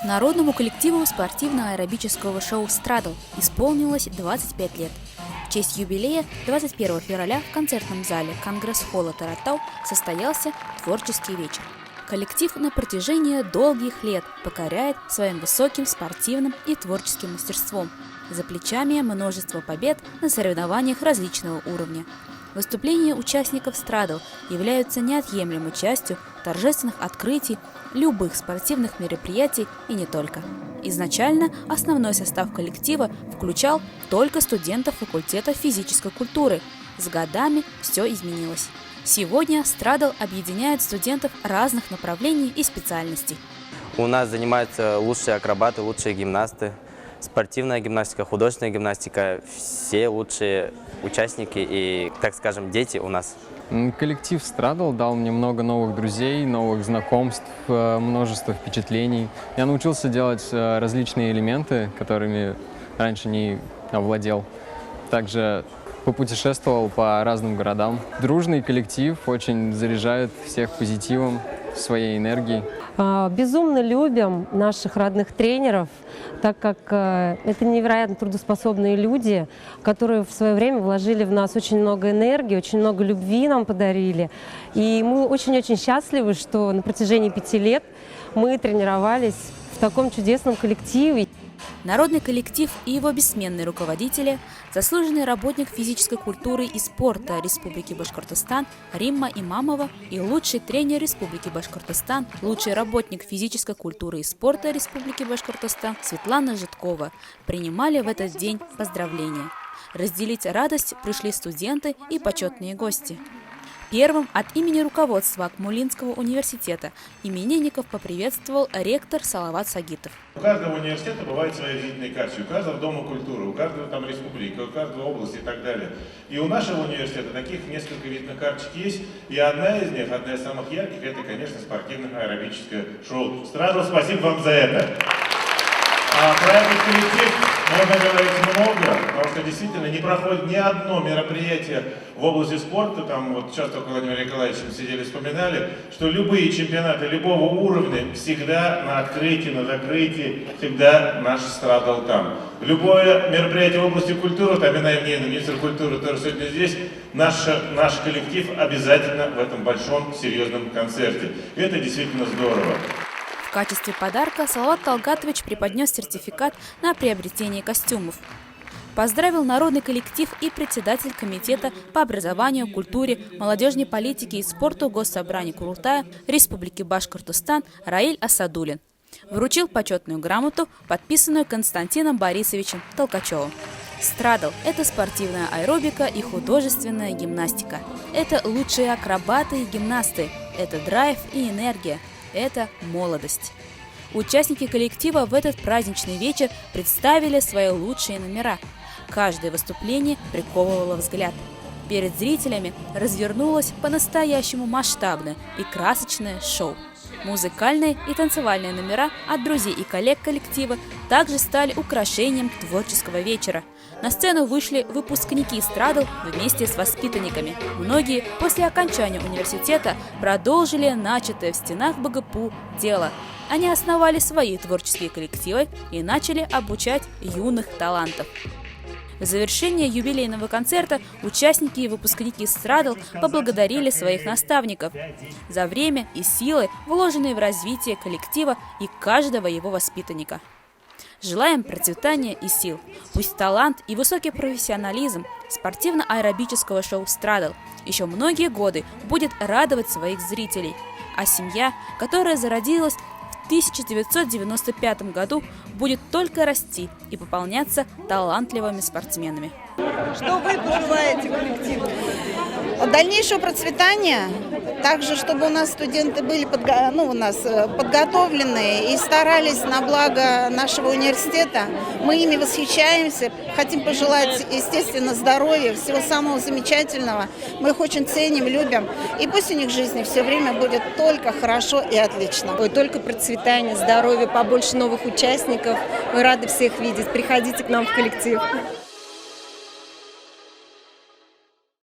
Народному коллективу спортивно-аэробического шоу «Страдл» исполнилось 25 лет. В честь юбилея 21 февраля в концертном зале Конгресс-холла Таратау состоялся творческий вечер. Коллектив на протяжении долгих лет покоряет своим высоким спортивным и творческим мастерством. За плечами множество побед на соревнованиях различного уровня. Выступления участников «Страдл» являются неотъемлемой частью торжественных открытий, любых спортивных мероприятий и не только. Изначально основной состав коллектива включал только студентов факультета физической культуры. С годами все изменилось. Сегодня «Страдл» объединяет студентов разных направлений и специальностей. У нас занимаются лучшие акробаты, лучшие гимнасты, спортивная гимнастика, художественная гимнастика. Все лучшие участники и, так скажем, дети у нас. Коллектив «Страдл» дал мне много новых друзей, новых знакомств, множество впечатлений. Я научился делать различные элементы, которыми раньше не овладел. Также попутешествовал по разным городам. Дружный коллектив очень заряжает всех позитивом, своей энергией. Безумно любим наших родных тренеров, так как это невероятно трудоспособные люди, которые в свое время вложили в нас очень много энергии, очень много любви нам подарили. И мы очень-очень счастливы, что на протяжении 5 лет мы тренировались в таком чудесном коллективе. Народный коллектив и его бессменные руководители, заслуженный работник физической культуры и спорта Республики Башкортостан Римма Имамова и лучший тренер Республики Башкортостан, лучший работник физической культуры и спорта Республики Башкортостан Светлана Житкова принимали в этот день поздравления. Разделить радость пришли студенты и почетные гости. Первым от имени руководства Акмулинского университета именинников поприветствовал ректор Салават Сагитов. У каждого университета бывают свои визитные карточки, у каждого дома культуры, у каждого там республики, у каждой области и так далее. И у нашего университета таких несколько визитных карточек есть, и одна из них, одна из самых ярких, это, конечно, спортивно-аэробическое шоу. «Страдл», спасибо вам за это. А про этот коллектив можно говорить много, потому что действительно не проходит ни одно мероприятие в области спорта. Там вот сейчас только Владимир Николаевич сидели, вспоминали, что любые чемпионаты любого уровня всегда на открытии, на закрытии, всегда наш «Страдл» там. Любое мероприятие в области культуры, там Амина Евгеньевна, министр культуры, тоже сегодня здесь, наш коллектив обязательно в этом большом серьезном концерте. И это действительно здорово. В качестве подарка Салават Талгатович преподнес сертификат на приобретение костюмов. Поздравил народный коллектив и председатель комитета по образованию, культуре, молодежной политике и спорту Госсобрания Курултая Республики Башкортостан Раиль Асадулин. Вручил почетную грамоту, подписанную Константином Борисовичем Толкачевым. «Страдл» – это спортивная аэробика и художественная гимнастика. Это лучшие акробаты и гимнасты. Это драйв и энергия. Это молодость. Участники коллектива в этот праздничный вечер представили свои лучшие номера. Каждое выступление приковывало взгляд. Перед зрителями развернулось по-настоящему масштабное и красочное шоу. Музыкальные и танцевальные номера от друзей и коллег коллектива также стали украшением творческого вечера. На сцену вышли выпускники «Страдл» вместе с воспитанниками. Многие после окончания университета продолжили начатое в стенах БГПУ дело. Они основали свои творческие коллективы и начали обучать юных талантов. В завершение юбилейного концерта участники и выпускники «Страдл» поблагодарили своих наставников за время и силы, вложенные в развитие коллектива и каждого его воспитанника. Желаем процветания и сил. Пусть талант и высокий профессионализм спортивно-аэробического шоу «Страдл» еще многие годы будет радовать своих зрителей. А семья, которая зародилась в 1995 году, будет только расти и пополняться талантливыми спортсменами. Что вы пожелаете коллективу? Дальнейшего процветания, также чтобы у нас студенты были подготовленные и старались на благо нашего университета. Мы ими восхищаемся, хотим пожелать, естественно, здоровья, всего самого замечательного. Мы их очень ценим, любим. И пусть у них в жизни все время будет только хорошо и отлично. Только процветание, здоровья, побольше новых участников. Мы рады всех видеть. Приходите к нам в коллектив.